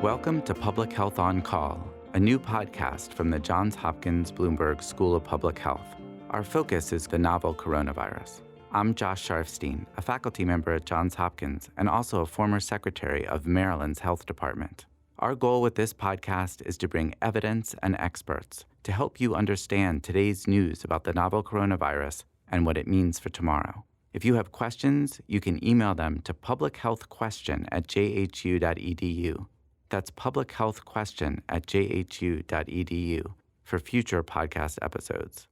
Welcome to Public Health on Call, a new podcast from the Johns Hopkins Bloomberg School of Public Health. Our focus is the novel coronavirus. I'm Josh Sharfstein, a faculty member at Johns Hopkins and also a former secretary of Maryland's Health Department. Our goal with this podcast is to bring evidence and experts to help you understand today's news about the novel coronavirus and what it means for tomorrow. If you have questions, you can email them to publichealthquestion@jhu.edu. That's publichealthquestion@jhu.edu for future podcast episodes.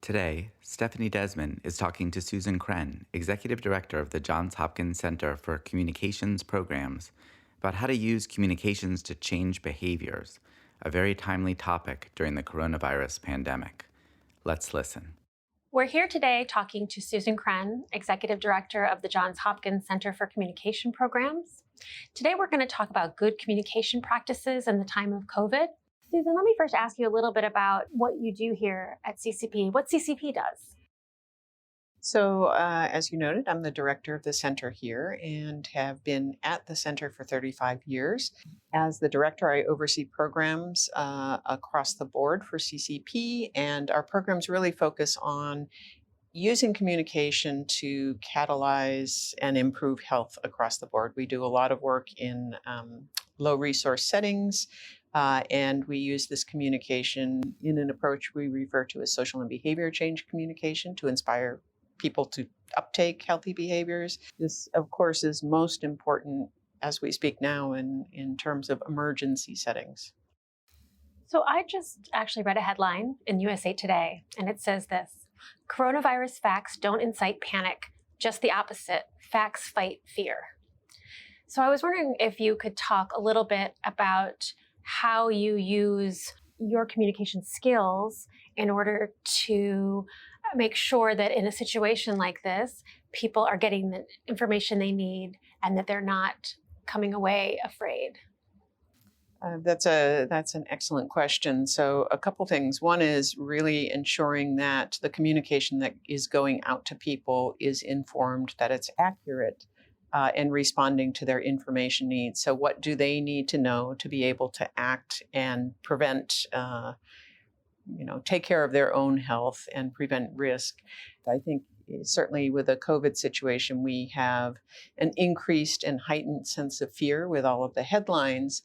Today, Stephanie Desmond is talking to Susan Krenn, Executive Director of the Johns Hopkins Center for Communications Programs, about how to use communications to change behaviors, a very timely topic during the coronavirus pandemic. Let's listen. We're here today talking to Susan Krenn, Executive Director of the Johns Hopkins Center for Communication Programs. Today, we're going to talk about good communication practices in the time of COVID. Susan, let me first ask you a little bit about what you do here at CCP, what CCP does. So, as you noted, I'm the director of the center here and have been at the center for 35 years. As the director, I oversee programs across the board for CCP, and our programs really focus on using communication to catalyze and improve health across the board. We do a lot of work in low resource settings, and we use this communication in an approach we refer to as social and behavior change communication to inspire people to uptake healthy behaviors. This, of course, is most important as we speak now in terms of emergency settings. So I just actually read a headline in USA Today, and it says this: coronavirus facts don't incite panic, just the opposite. Facts fight fear. So I was wondering if you could talk a little bit about how you use your communication skills in order to make sure that in a situation like this, people are getting the information they need and that they're not coming away afraid. That's an excellent question. So a couple things. One is really ensuring that the communication that is going out to people is informed, that it's accurate, and responding to their information needs. So what do they need to know to be able to act and prevent take care of their own health and prevent risk. I think certainly with the COVID situation, we have an increased and heightened sense of fear with all of the headlines.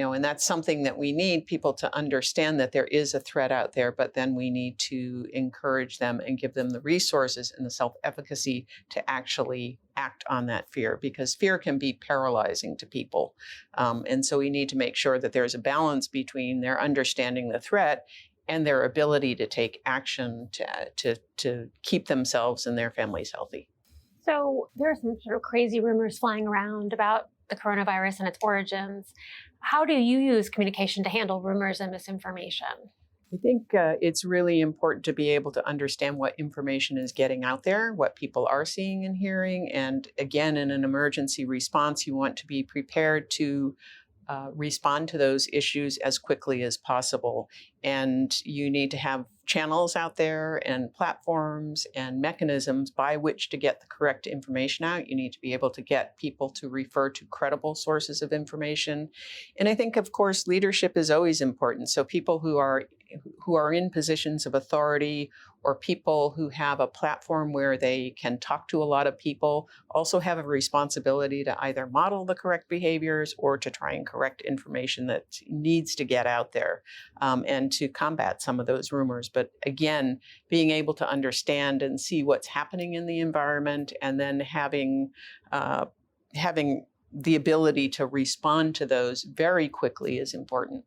And that's something that we need people to understand, that there is a threat out there, but then we need to encourage them and give them the resources and the self-efficacy to actually act on that fear, because fear can be paralyzing to people. And so we need to make sure that there's a balance between their understanding the threat and their ability to take action to keep themselves and their families healthy. So there are some sort of crazy rumors flying around about the coronavirus and its origins. How do you use communication to handle rumors and misinformation? I think it's really important to be able to understand what information is getting out there, what people are seeing and hearing. And again, in an emergency response, you want to be prepared to respond to those issues as quickly as possible. And you need to have channels out there and platforms and mechanisms by which to get the correct information out. You need to be able to get people to refer to credible sources of information. And I think, of course, leadership is always important. So people who are in positions of authority, or people who have a platform where they can talk to a lot of people, also have a responsibility to either model the correct behaviors or to try and correct information that needs to get out there, and to combat some of those rumors. But again, being able to understand and see what's happening in the environment, and then having the ability to respond to those very quickly is important.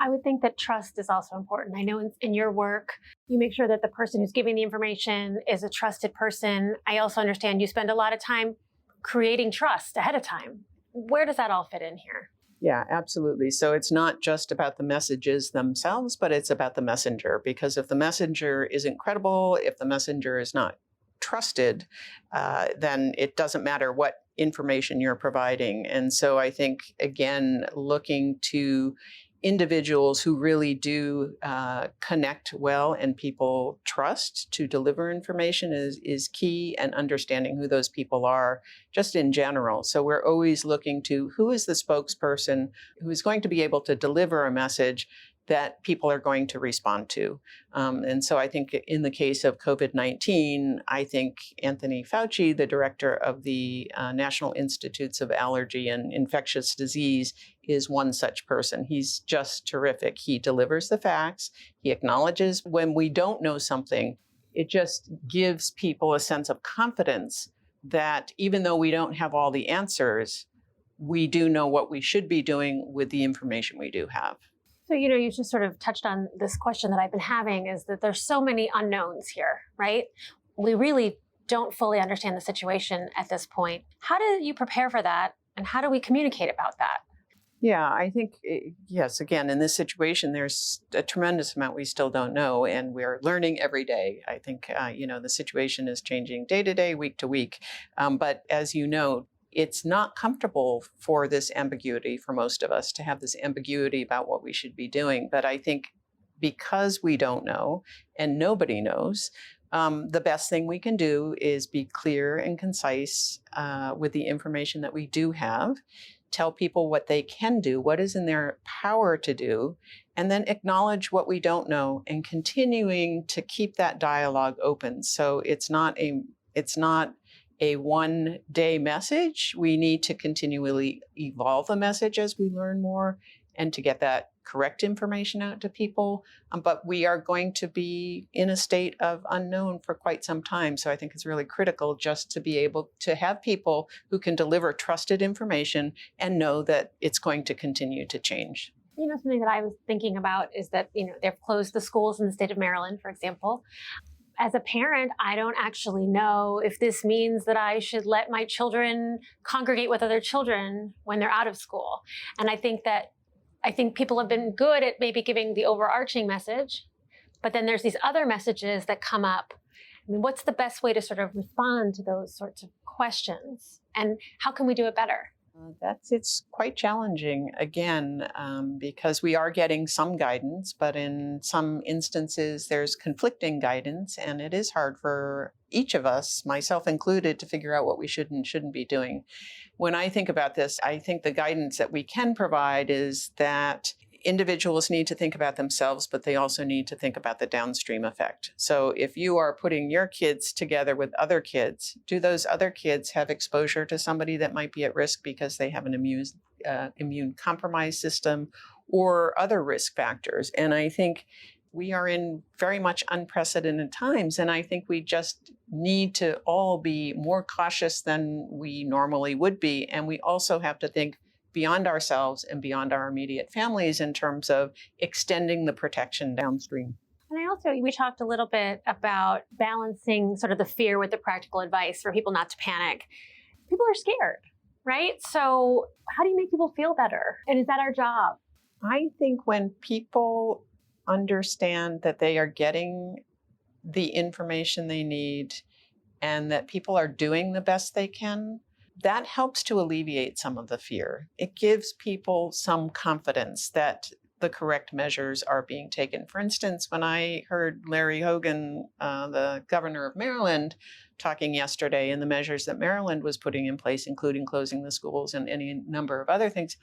I would think that trust is also important. I know in your work, you make sure that the person who's giving the information is a trusted person. I also understand you spend a lot of time creating trust ahead of time. Where does that all fit in here? Yeah, absolutely. So it's not just about the messages themselves, but it's about the messenger. Because if the messenger isn't credible, if the messenger is not trusted, then it doesn't matter what information you're providing. And so I think, again, looking to individuals who really do connect well and people trust to deliver information is key, and understanding who those people are just in general. So we're always looking to who is the spokesperson who is going to be able to deliver a message that people are going to respond to. And so I think in the case of COVID-19, I think Anthony Fauci, the director of the National Institutes of Allergy and Infectious Disease, is one such person. He's just terrific. He delivers the facts. He acknowledges when we don't know something. It just gives people a sense of confidence that even though we don't have all the answers, we do know what we should be doing with the information we do have. So, you just sort of touched on this question that I've been having, is that there's so many unknowns here, right? We really don't fully understand the situation at this point. How do you prepare for that? And how do we communicate about that? Yeah, I think, yes, again, in this situation, there's a tremendous amount we still don't know, and we're learning every day. I think, the situation is changing day to day, week to week. But as you know, it's not comfortable for this ambiguity for most of us to have this ambiguity about what we should be doing. But I think because we don't know and nobody knows, the best thing we can do is be clear and concise with the information that we do have, tell people what they can do, what is in their power to do, and then acknowledge what we don't know and continuing to keep that dialogue open. So it's not a one-day message. We need to continually evolve the message as we learn more and to get that correct information out to people. But we are going to be in a state of unknown for quite some time. So I think it's really critical just to be able to have people who can deliver trusted information and know that it's going to continue to change. Something that I was thinking about is that, they've closed the schools in the state of Maryland, for example. As a parent, I don't actually know if this means that I should let my children congregate with other children when they're out of school. And I think people have been good at maybe giving the overarching message, but then there's these other messages that come up. I mean, what's the best way to sort of respond to those sorts of questions? And how can we do it better? It's quite challenging, again, because we are getting some guidance, but in some instances there's conflicting guidance, and it is hard for each of us, myself included, to figure out what we should and shouldn't be doing. When I think about this, I think the guidance that we can provide is that individuals need to think about themselves, but they also need to think about the downstream effect. So if you are putting your kids together with other kids, do those other kids have exposure to somebody that might be at risk because they have an immune compromised system or other risk factors? And I think we are in very much unprecedented times, and I think we just need to all be more cautious than we normally would be. And we also have to think beyond ourselves and beyond our immediate families in terms of extending the protection downstream. And we talked a little bit about balancing sort of the fear with the practical advice for people not to panic. People are scared, right? So how do you make people feel better? And is that our job? I think when people understand that they are getting the information they need and that people are doing the best they can, that helps to alleviate some of the fear. It gives people some confidence that the correct measures are being taken. For instance, when I heard Larry Hogan, the governor of Maryland, talking yesterday and the measures that Maryland was putting in place, including closing the schools and any number of other things,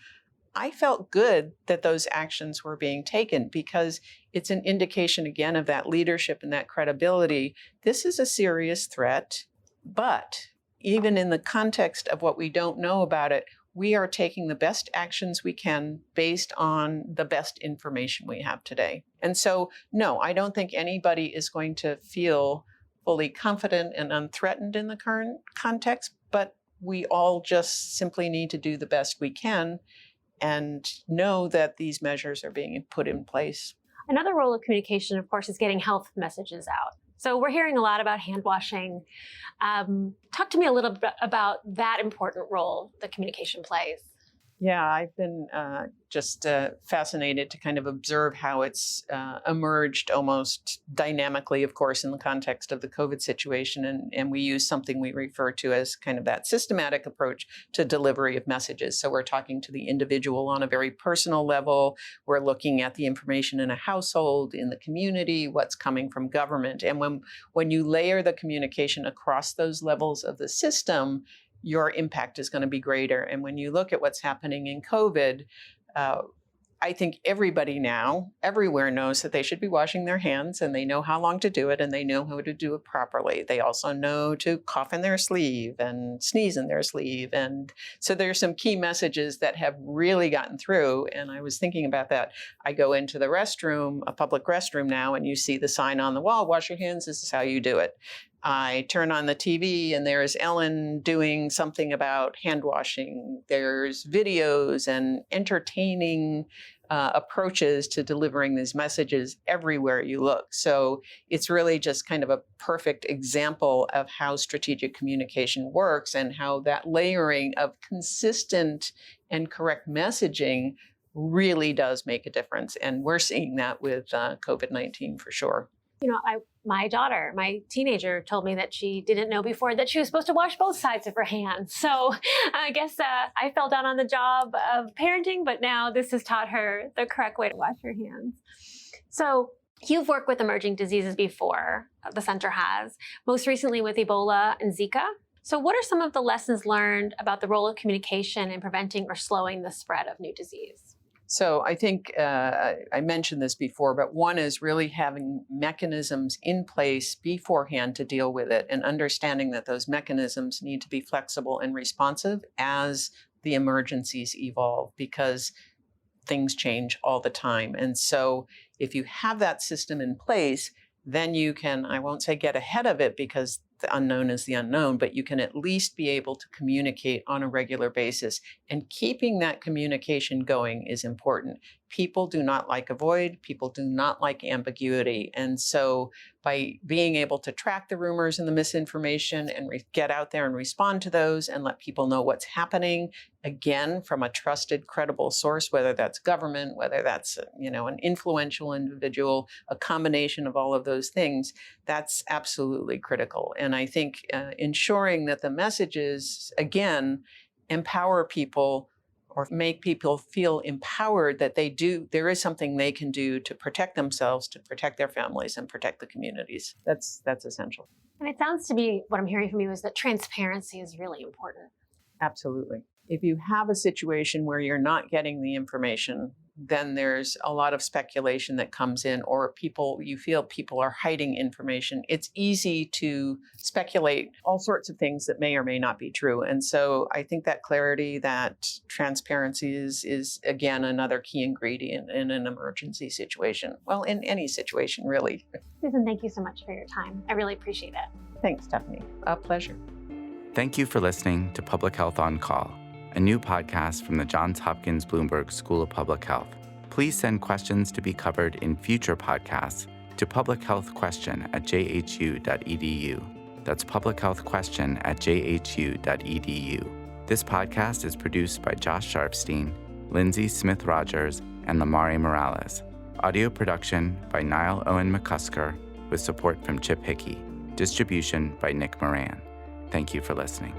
I felt good that those actions were being taken because it's an indication, again, of that leadership and that credibility. This is a serious threat, but even in the context of what we don't know about it, we are taking the best actions we can based on the best information we have today. And so, no, I don't think anybody is going to feel fully confident and unthreatened in the current context, but we all just simply need to do the best we can and know that these measures are being put in place. Another role of communication, of course, is getting health messages out. So we're hearing a lot about hand washing. Talk to me a little bit about that important role that communication plays. Yeah, I've been just fascinated to kind of observe how it's emerged almost dynamically, of course, in the context of the COVID situation. And we use something we refer to as kind of that systematic approach to delivery of messages. So we're talking to the individual on a very personal level. We're looking at the information in a household, in the community, what's coming from government. And when you layer the communication across those levels of the system, your impact is going to be greater. And when you look at what's happening in COVID, I think everybody now, everywhere knows that they should be washing their hands, and they know how long to do it, and they know how to do it properly. They also know to cough in their sleeve and sneeze in their sleeve. And so there's some key messages that have really gotten through. And I was thinking about that. I go into the restroom, a public restroom now, and you see the sign on the wall, wash your hands, this is how you do it. I turn on the TV and there's Ellen doing something about hand washing. There's videos and entertaining approaches to delivering these messages everywhere you look. So it's really just kind of a perfect example of how strategic communication works and how that layering of consistent and correct messaging really does make a difference. And we're seeing that with COVID-19 for sure. You know, my daughter, my teenager, told me that she didn't know before that she was supposed to wash both sides of her hands. So I guess I fell down on the job of parenting, but now this has taught her the correct way to wash her hands. So you've worked with emerging diseases before, the center has, most recently with Ebola and Zika. So what are some of the lessons learned about the role of communication in preventing or slowing the spread of new disease? So I think I mentioned this before, but one is really having mechanisms in place beforehand to deal with it and understanding that those mechanisms need to be flexible and responsive as the emergencies evolve, because things change all the time. And so if you have that system in place, then you can, I won't say get ahead of it because the unknown is the unknown, but you can at least be able to communicate on a regular basis. And keeping that communication going is important. People do not like a void. People do not like ambiguity. And so by being able to track the rumors and the misinformation and get out there and respond to those and let people know what's happening, again, from a trusted, credible source, whether that's government, whether that's, an influential individual, a combination of all of those things, that's absolutely critical. And I think ensuring that the messages, again, empower people or make people feel empowered that there is something they can do to protect themselves, to protect their families, and protect the communities. That's essential. And it sounds to me, what I'm hearing from you is that transparency is really important. Absolutely. If you have a situation where you're not getting the information, then there's a lot of speculation that comes in, or you feel people are hiding information. It's easy to speculate all sorts of things that may or may not be true. And so I think that clarity, that transparency is again, another key ingredient in an emergency situation. Well, in any situation, really. Susan, thank you so much for your time. I really appreciate it. Thanks, Stephanie. A pleasure. Thank you for listening to Public Health on Call, a new podcast from the Johns Hopkins Bloomberg School of Public Health. Please send questions to be covered in future podcasts to publichealthquestion@jhu.edu. That's publichealthquestion@jhu.edu. This podcast is produced by Josh Sharfstein, Lindsay Smith Rogers, and Lamari Morales. Audio production by Niall Owen McCusker with support from Chip Hickey. Distribution by Nick Moran. Thank you for listening.